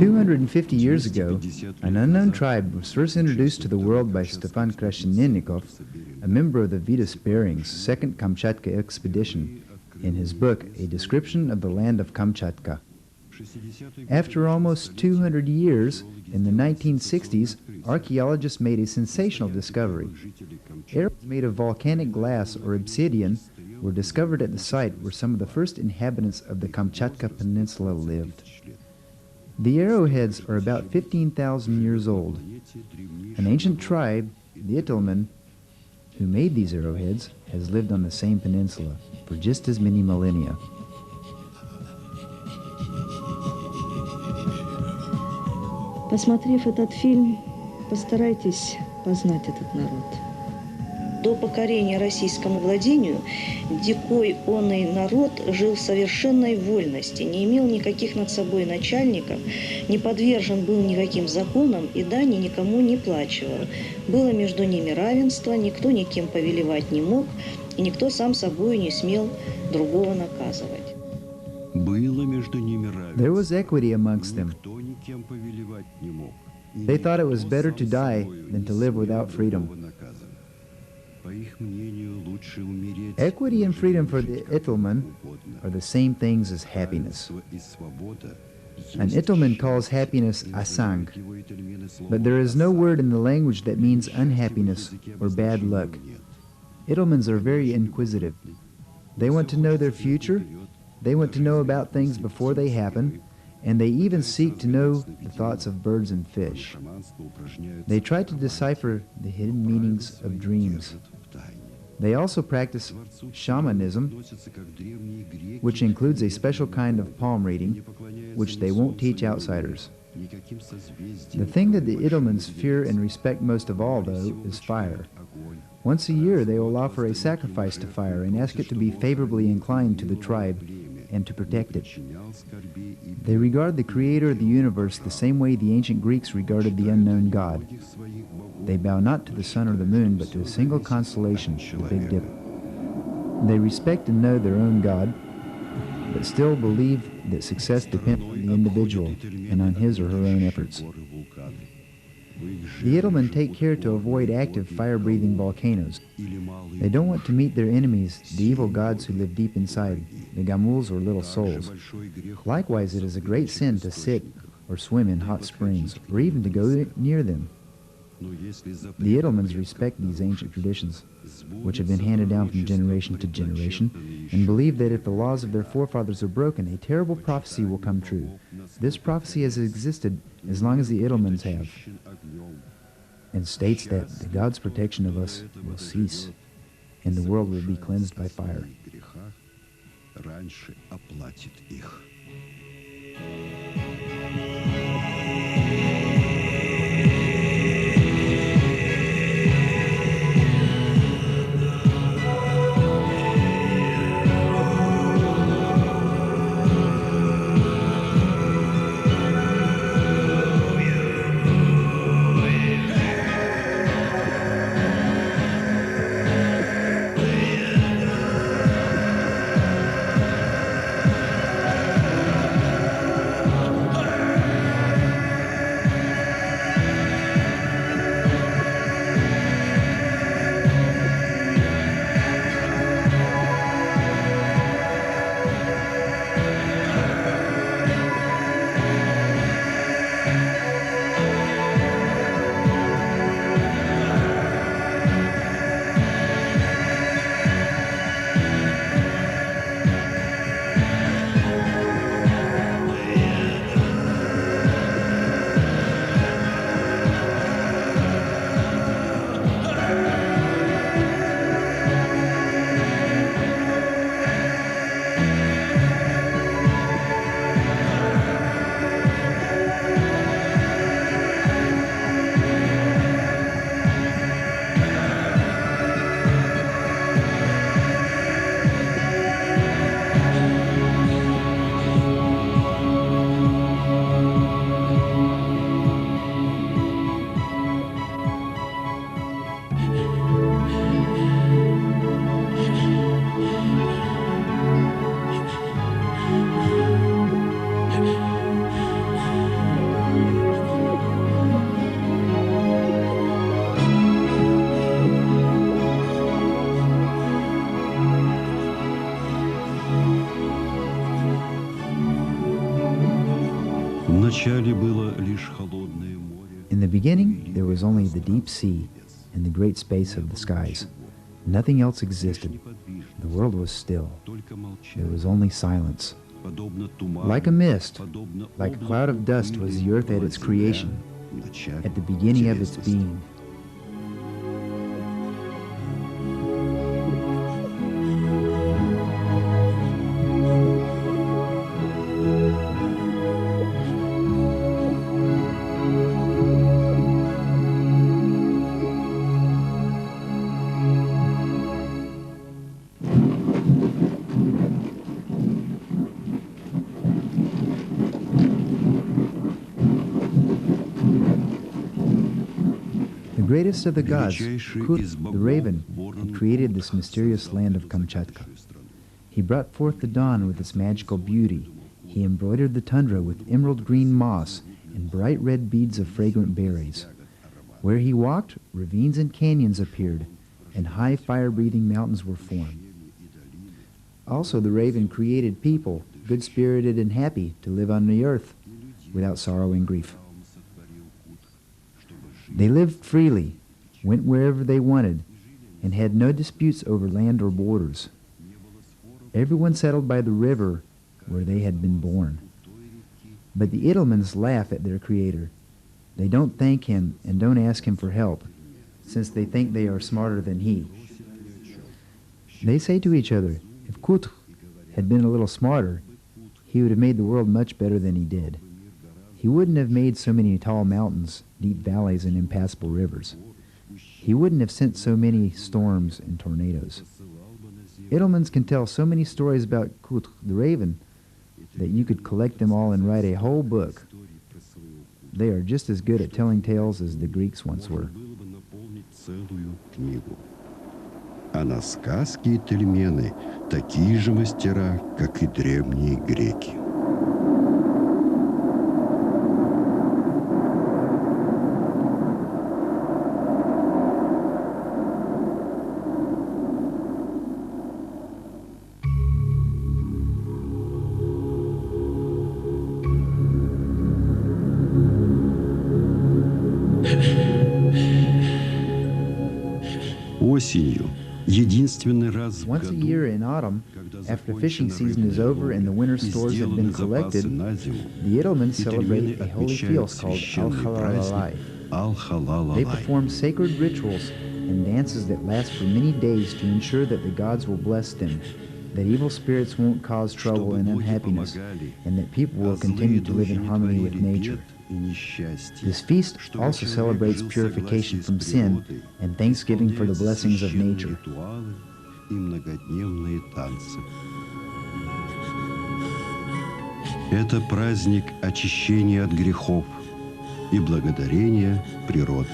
250 years ago, an unknown tribe was first introduced to the world by Stefan Krasheninnikov, a member of the Vitus Bering's second Kamchatka expedition, in his book, A Description of the Land of Kamchatka. After almost 200 years, in the 1960s, archaeologists made a sensational discovery. Arrows made of volcanic glass or obsidian were discovered at the site where some of the first inhabitants of the Kamchatka Peninsula lived. The arrowheads are about 15,000 years old. An ancient tribe, the Itelmen, who made these arrowheads, has lived on the same peninsula for just as many millennia. Посмотрев этот фильм, постарайтесь познать этот народ. До покорения российскому владению дикой оный народ жил в совершенной вольности, не имел никаких над собой начальников, не подвержен был никаким законам и дани никому не плачивал. Было между ними равенство, никто никем повелевать не мог, и никто сам собою не смел другого наказывать. Было между ними равенство. There was equity amongst them. Никто никем повелевать не мог. They thought it was better to die than to live without freedom. Equity and freedom for the Itelmen are the same things as happiness. An Itelmen calls happiness asang, but there is no word in the language that means unhappiness or bad luck. Itelmens are very inquisitive. They want to know their future, they want to know about things before they happen, and they even seek to know the thoughts of birds and fish. They try to decipher the hidden meanings of dreams. They also practice shamanism, which includes a special kind of palm reading, which they won't teach outsiders. The thing that the Itelmens fear and respect most of all, though, is fire. Once a year they will offer a sacrifice to fire and ask it to be favorably inclined to the tribe and to protect it. They regard the creator of the universe the same way the ancient Greeks regarded the unknown God. They bow not to the sun or the moon, but to a single constellation, the Big Dipper. They respect and know their own God, but still believe that success depends on the individual and on his or her own efforts. The Itelmen take care to avoid active fire-breathing volcanoes. They don't want to meet their enemies, the evil gods who live deep inside, the gamuls or little souls. Likewise, it is a great sin to sit or swim in hot springs, or even to go near them. The Itelmens respect these ancient traditions, which have been handed down from generation to generation, and believe that if the laws of their forefathers are broken, a terrible prophecy will come true. This prophecy has existed as long as the Itelmens have, and states that the God's protection of us will cease, and the world will be cleansed by fire. Вначале было лишь холодное море. In the beginning, there was only the deep sea and the great space of the skies. Nothing else existed. The world was still. There was only silence. Like a mist, like a cloud of dust was the earth at its creation, at the beginning of its being. The greatest of the gods, Kut, the raven, had created this mysterious land of Kamchatka. He brought forth the dawn with its magical beauty. He embroidered the tundra with emerald green moss and bright red beads of fragrant berries. Where he walked, ravines and canyons appeared, and high fire-breathing mountains were formed. Also the raven created people, good-spirited and happy, to live on the earth without sorrow and grief. They lived freely, went wherever they wanted, and had no disputes over land or borders. Everyone settled by the river where they had been born. But the Itelmens laugh at their creator. They don't thank him and don't ask him for help, since they think they are smarter than he. They say to each other, if Kut had been a little smarter, he would have made the world much better than he did. He wouldn't have made so many tall mountains, deep valleys, and impassable rivers. He wouldn't have sent so many storms and tornadoes. Itelmens can tell so many stories about Kut, the raven, that you could collect them all and write a whole book. They are just as good at telling tales as the Greeks once were. А на сказки Ительмены такие же мастера, как и древние греки. Осенью, единственный раз в Once a году, year in autumn, after fishing season is over and the winter stores have been collected, the Itelmens celebrate a holy feast called Al-Halalai. They perform sacred rituals and dances that last for many days to ensure that the gods will bless them, that evil spirits won't cause trouble and unhappiness, and that people will continue to live in harmony with nature. This feast also celebrates purification from sin and thanksgiving for the blessings of nature. Это праздник очищения от грехов и благодарения природы.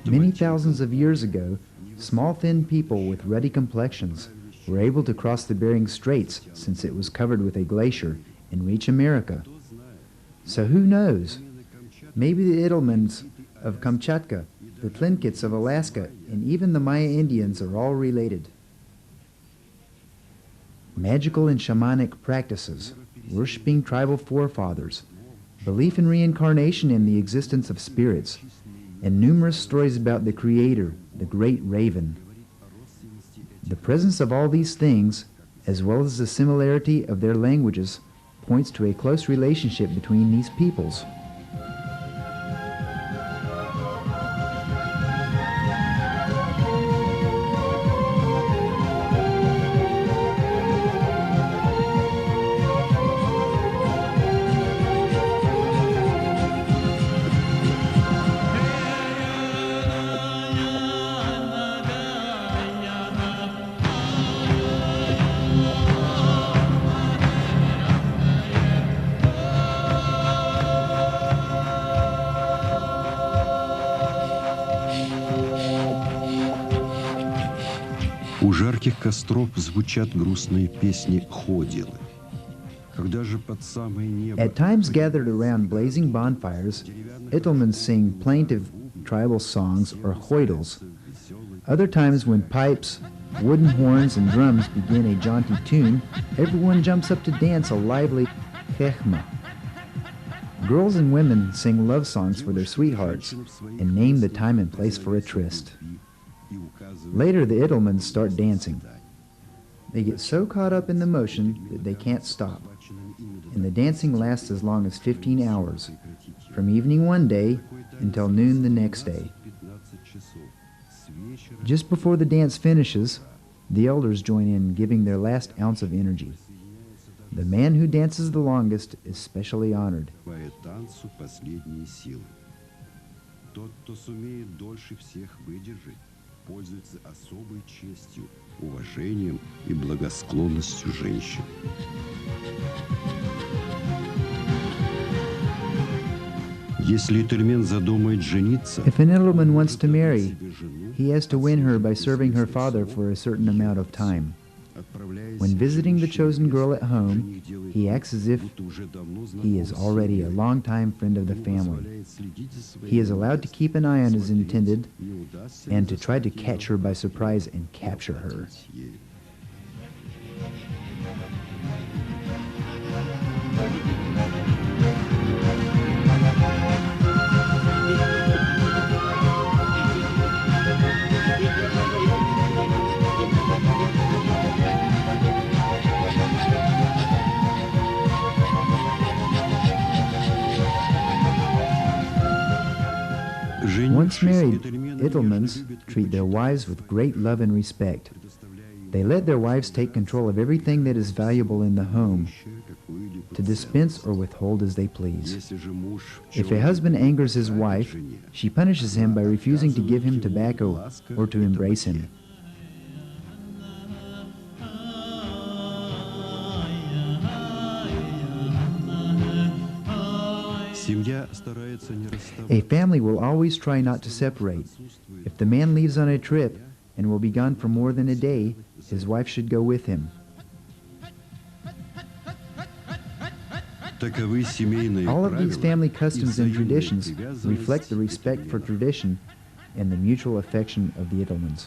Many thousands of years ago, small thin people with ruddy complexions, were able to cross the Bering Straits since it was covered with a glacier and reach America. So who knows? Maybe the Itelmens of Kamchatka, the Tlinkits of Alaska, and even the Maya Indians are all related. Magical and shamanic practices, worshipping tribal forefathers, belief in reincarnation and the existence of spirits, and numerous stories about the Creator, the Great Raven. The presence of all these things, as well as the similarity of their languages, points to a close relationship between these peoples. У жарких костров звучат грустные песни ходилы. Когда же под самое небо... At times gathered around blazing bonfires, Itelmens sing plaintive tribal songs or hoidels. Other times when pipes, wooden horns, and drums begin a jaunty tune, everyone jumps up to dance a lively chechma. Girls and women sing love songs for their sweethearts and name the time and place for a tryst. Later, the Itelmens start dancing. They get so caught up in the motion that they can't stop, and the dancing lasts as long as 15 hours, from evening one day until noon the next day. Just before the dance finishes, the elders join in, giving their last ounce of energy. The man who dances the longest is specially honored. Пользуется особой честью, уважением и благосклонностью женщин. Если Ительмен задумает жениться, If an Itelmen wants to marry, he has to win her by serving her father for a certain amount of time. When visiting the chosen girl at home, he acts as if he is already a long-time friend of the family. He is allowed to keep an eye on his intended and to try to catch her by surprise and capture her. Once married, Itelmens treat their wives with great love and respect. They let their wives take control of everything that is valuable in the home, to dispense or withhold as they please. If a husband angers his wife, she punishes him by refusing to give him tobacco or to embrace him. A family will always try not to separate. If the man leaves on a trip and will be gone for more than a day, his wife should go with him. All of these family customs and traditions reflect the respect for tradition and the mutual affection of the Itelmens.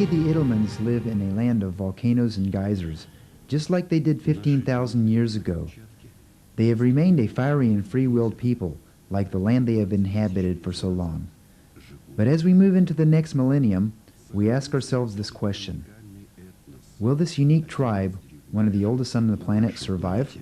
Today the Itelmens live in a land of volcanoes and geysers, just like they did 15,000 years ago. They have remained a fiery and free-willed people, like the land they have inhabited for so long. But as we move into the next millennium, we ask ourselves this question: will this unique tribe, one of the oldest on the planet, survive?